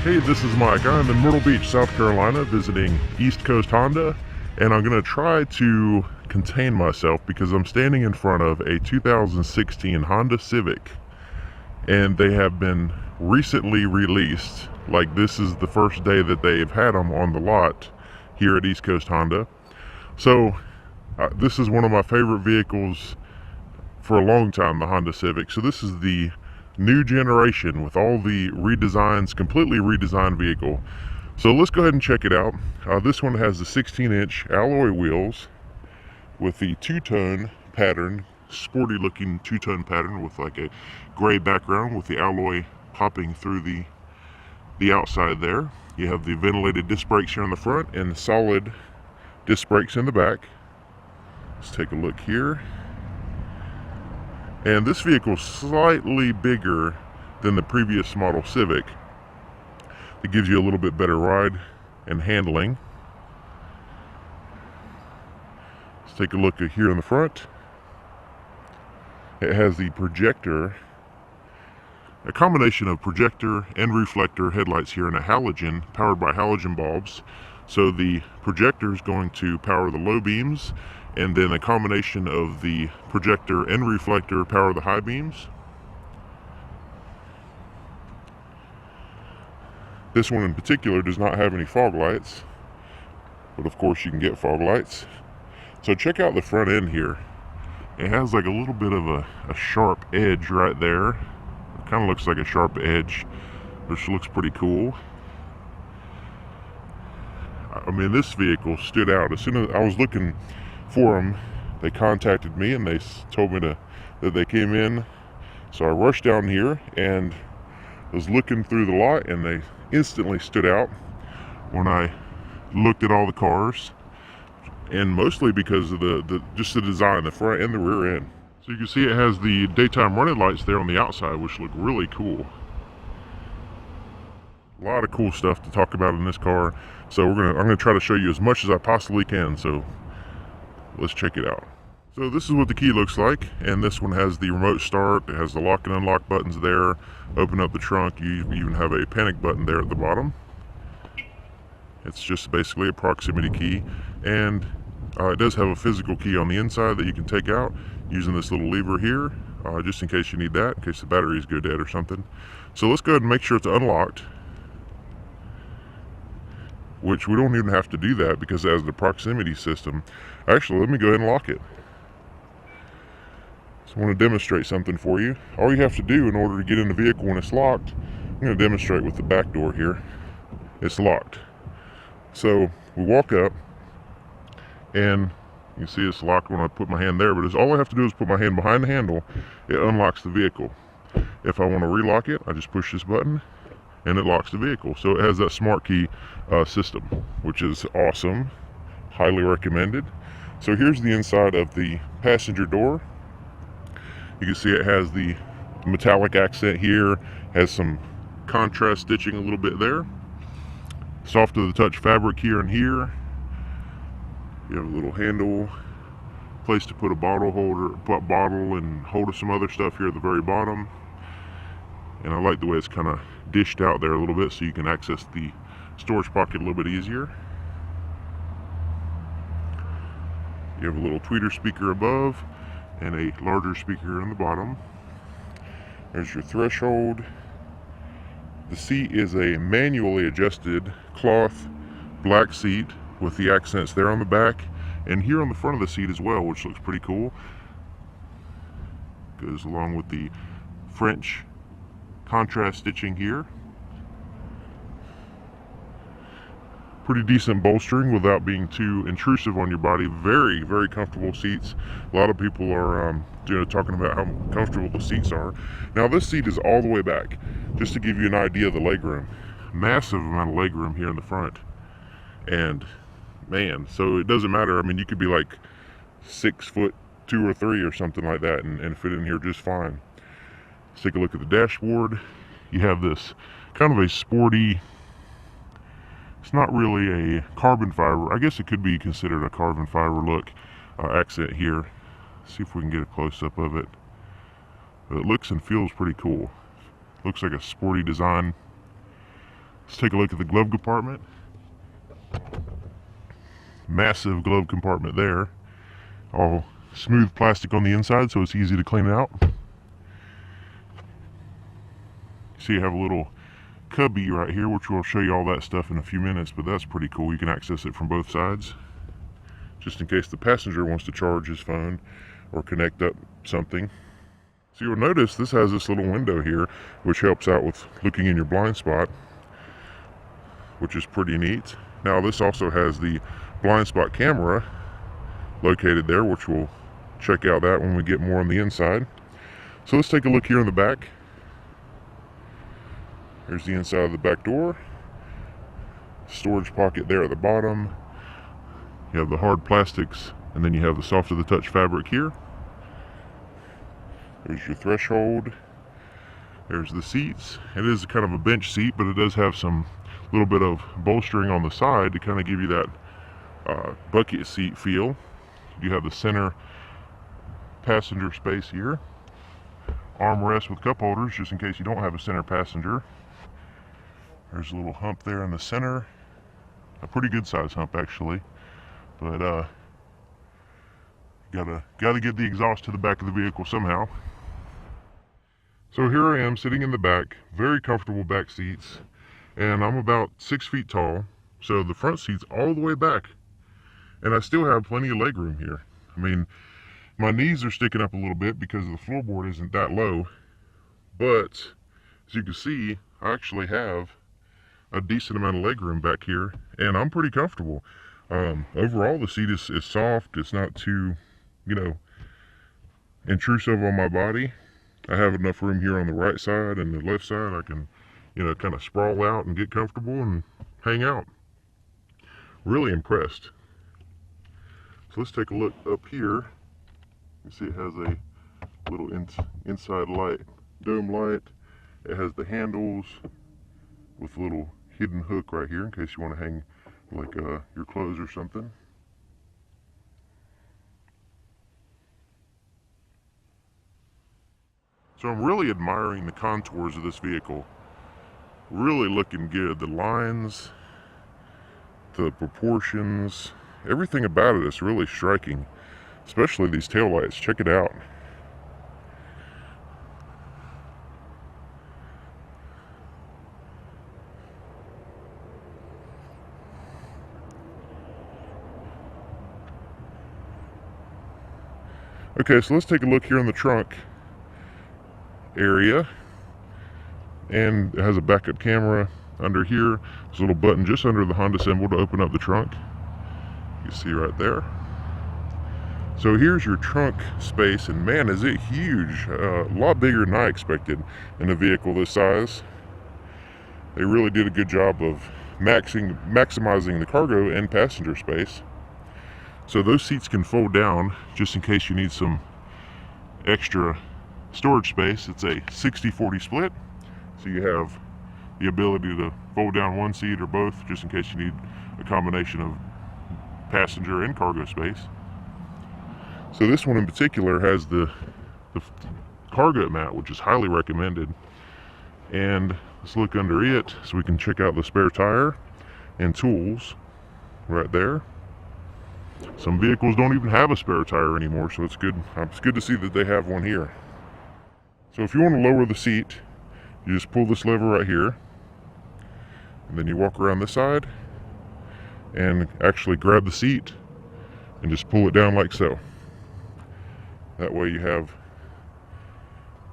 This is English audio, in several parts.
Hey, this is Mike. I'm in Myrtle Beach, South Carolina, visiting East Coast Honda, and I'm going to try to contain myself because I'm standing in front of a 2016 Honda Civic, and they have been recently released. Like, this is the first day that they've had them on the lot here at East Coast Honda. So this is one of my favorite vehicles for a long time, the Honda Civic. So this is the new generation with all the redesigns, completely redesigned vehicle. So let's go ahead and check it out. This one has the 16-inch alloy wheels with the two-tone pattern, sporty looking two-tone pattern with like a gray background with the alloy popping through the outside there. You have the ventilated disc brakes here in the front and solid disc brakes in the back. Let's take a look here. And this vehicle is slightly bigger than the previous model Civic. It gives you a little bit better ride and handling. Let's take a look at here in the front. It has the projector, a combination of projector and reflector headlights here, and a halogen, powered by halogen bulbs. So the projector is going to power the low beams, and then a combination of the projector and reflector power the high beams. This one in particular does not have any fog lights, but of course you can get fog lights. So check out the front end here. It has like a little bit of a sharp edge right there. It kind of looks like a sharp edge, which looks pretty cool. I mean, this vehicle stood out. As soon as I was looking for them, they contacted me and they told me that they came in. So I rushed down here and was looking through the lot, and they instantly stood out when I looked at all the cars, and mostly because of just the design, the front and the rear end. So you can see it has the daytime running lights there on the outside, which look really cool. A lot of cool stuff to talk about in this car. So I'm gonna try to show you as much as I possibly can. So let's check it out. So this is what the key looks like, and this one has the remote start. It has the lock and unlock buttons there. Open up the trunk. You even have a panic button there at the bottom. It's just basically a proximity key, and it does have a physical key on the inside that you can take out using this little lever here, just in case you need that, in case the batteries go dead or something. So let's go ahead and make sure it's unlocked, which we don't even have to do that because it has the proximity system. Actually, let me go ahead and lock it. So I want to demonstrate something for you. All you have to do in order to get in the vehicle when it's locked, I'm going to demonstrate with the back door here. It's locked. So we walk up, and you see it's locked when I put my hand there, but all I have to do is put my hand behind the handle. It unlocks the vehicle. If I want to relock it, I just push this button and it locks the vehicle. So it has that smart key system, which is awesome. Highly recommended. So here's the inside of the passenger door. You can see it has the metallic accent here, has some contrast stitching a little bit there. Soft to the touch fabric here and here. You have a little handle, place to put a bottle and hold some other stuff here at the very bottom. And I like the way it's kind of dished out there a little bit so you can access the storage pocket a little bit easier. You have a little tweeter speaker above and a larger speaker on the bottom. There's your threshold. The seat is a manually adjusted cloth black seat with the accents there on the back and here on the front of the seat as well, which looks pretty cool. Goes along with the French contrast stitching here. Pretty decent bolstering without being too intrusive on your body. Very, very comfortable seats. A lot of people are talking about how comfortable the seats are. Now this seat is all the way back, just to give you an idea of the legroom. Massive amount of legroom here in the front. And man, so it doesn't matter. I mean, you could be like 6'2" or 3" or something like that and fit in here just fine. Let's take a look at the dashboard. You have this kind of a sporty, it's not really a carbon fiber, I guess it could be considered a carbon fiber look accent here. See if we can get a close-up of it. But it looks and feels pretty cool. Looks like a sporty design. Let's take a look at the glove compartment. Massive glove compartment there. All smooth plastic on the inside, so it's easy to clean out. So you have a little cubby right here, which will show you all that stuff in a few minutes, but that's pretty cool. You can access it from both sides, just in case the passenger wants to charge his phone or connect up something. So you'll notice this has this little window here, which helps out with looking in your blind spot, which is pretty neat. Now this also has the blind spot camera located there, which we'll check out that when we get more on the inside. So let's take a look here in the back. Here's the inside of the back door. Storage pocket there at the bottom. You have the hard plastics, and then you have the soft to the touch fabric here. There's your threshold. There's the seats. It is kind of a bench seat, but it does have some little bit of bolstering on the side to kind of give you that bucket seat feel. You have the center passenger space here. Armrest with cup holders, just in case you don't have a center passenger. There's a little hump there in the center. A pretty good size hump, actually. But gotta get the exhaust to the back of the vehicle somehow. So here I am sitting in the back, very comfortable back seats, and I'm about 6 feet tall, so the front seat's all the way back, and I still have plenty of leg room here. I mean, my knees are sticking up a little bit because the floorboard isn't that low, but as you can see, I actually have a decent amount of leg room back here, and I'm pretty comfortable. Overall, the seat is soft. It's not too, intrusive on my body. I have enough room here on the right side and the left side. I can, kind of sprawl out and get comfortable and hang out. Really impressed. So let's take a look up here. You see it has a little inside light, dome light. It has the handles with a little hidden hook right here in case you want to hang like your clothes or something. So I'm really admiring the contours of this vehicle. Really looking good. The lines, the proportions, everything about it is really striking. Especially these taillights. Check it out. Okay, so let's take a look here in the trunk area, and it has a backup camera under here. There's a little button just under the Honda symbol to open up the trunk. You see right there. So here's your trunk space, and man, is it huge. A lot bigger than I expected in a vehicle this size. They really did a good job of maximizing the cargo and passenger space. So those seats can fold down just in case you need some extra storage space. It's a 60-40 split, so you have the ability to fold down one seat or both just in case you need a combination of passenger and cargo space. So this one in particular has the cargo mat, which is highly recommended. And let's look under it so we can check out the spare tire and tools right there. Some vehicles don't even have a spare tire anymore, so it's good. It's good to see that they have one here. So if you want to lower the seat, you just pull this lever right here, and then you walk around this side and actually grab the seat and just pull it down like so. That way you have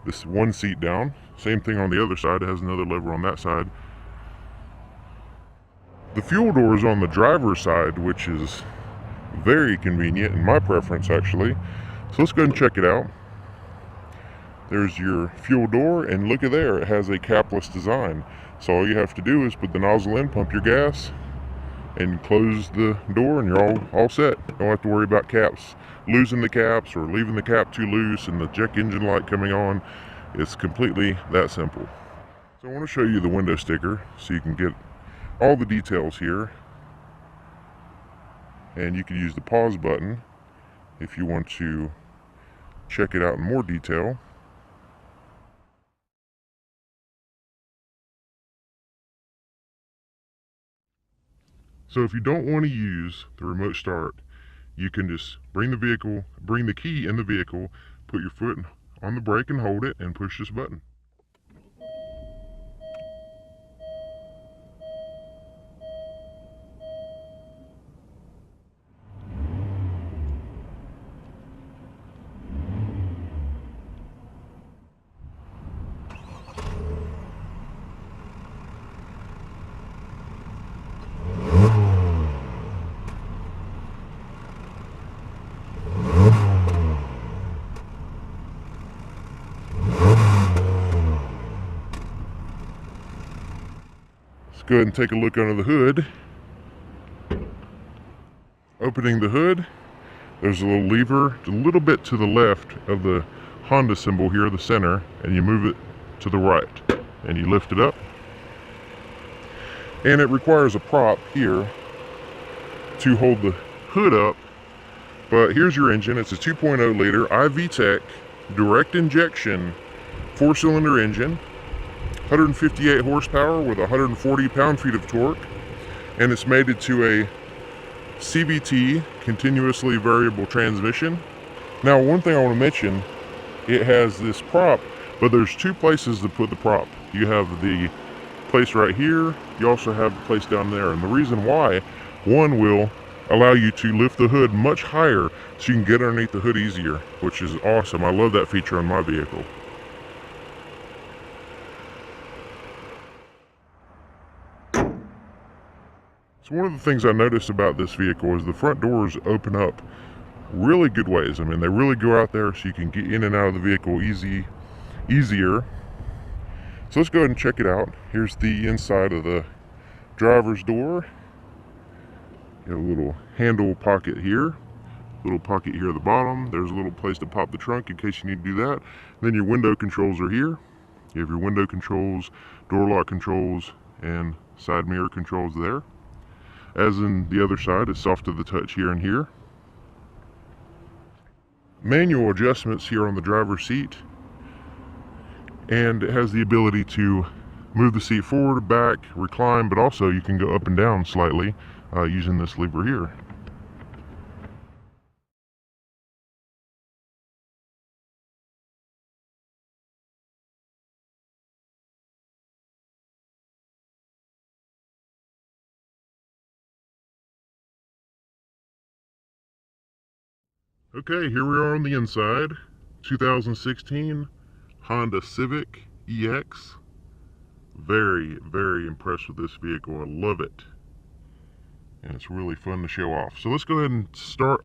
this one seat down. Same thing on the other side. It has another lever on that side. The fuel door is on the driver's side, which is very convenient in my preference, actually. So let's go ahead and check it out. There's your fuel door, and look at there, it has a capless design. So all you have to do is put the nozzle in, pump your gas, and close the door, and you're all set. Don't have to worry about caps, losing the caps or leaving the cap too loose and the check engine light coming on. It's completely that simple. So I want to show you the window sticker so you can get all the details here. And you can use the pause button if you want to check it out in more detail. So if you don't want to use the remote start, you can just bring the key in the vehicle, put your foot on the brake and hold it, and push this button. Let's go ahead and take a look under the hood. Opening the hood, there's a little lever a little bit to the left of the Honda symbol here, the center, and you move it to the right, and you lift it up. And it requires a prop here to hold the hood up. But here's your engine. It's a 2.0 liter iVTEC direct injection 4-cylinder engine, 158 horsepower with 140 pound-feet of torque, and it's mated to a CVT, continuously variable transmission. Now, one thing I want to mention, it has this prop, but there's two places to put the prop. You have the place right here, you also have the place down there, and the reason why, one will allow you to lift the hood much higher so you can get underneath the hood easier, which is awesome. I love that feature on my vehicle. So one of the things I noticed about this vehicle is the front doors open up really good ways. I mean, they really go out there so you can get in and out of the vehicle easier. So let's go ahead and check it out. Here's the inside of the driver's door. You have a little handle pocket here, little pocket here at the bottom. There's a little place to pop the trunk in case you need to do that. Then your window controls are here. You have your window controls, door lock controls, and side mirror controls there. As in the other side, it's soft to the touch here and here. Manual adjustments here on the driver's seat, and it has the ability to move the seat forward, back, recline, but also you can go up and down slightly using this lever here. Okay, here we are on the inside. 2016 Honda Civic EX. Very, very impressed with this vehicle. I love it. And it's really fun to show off. So let's go ahead and start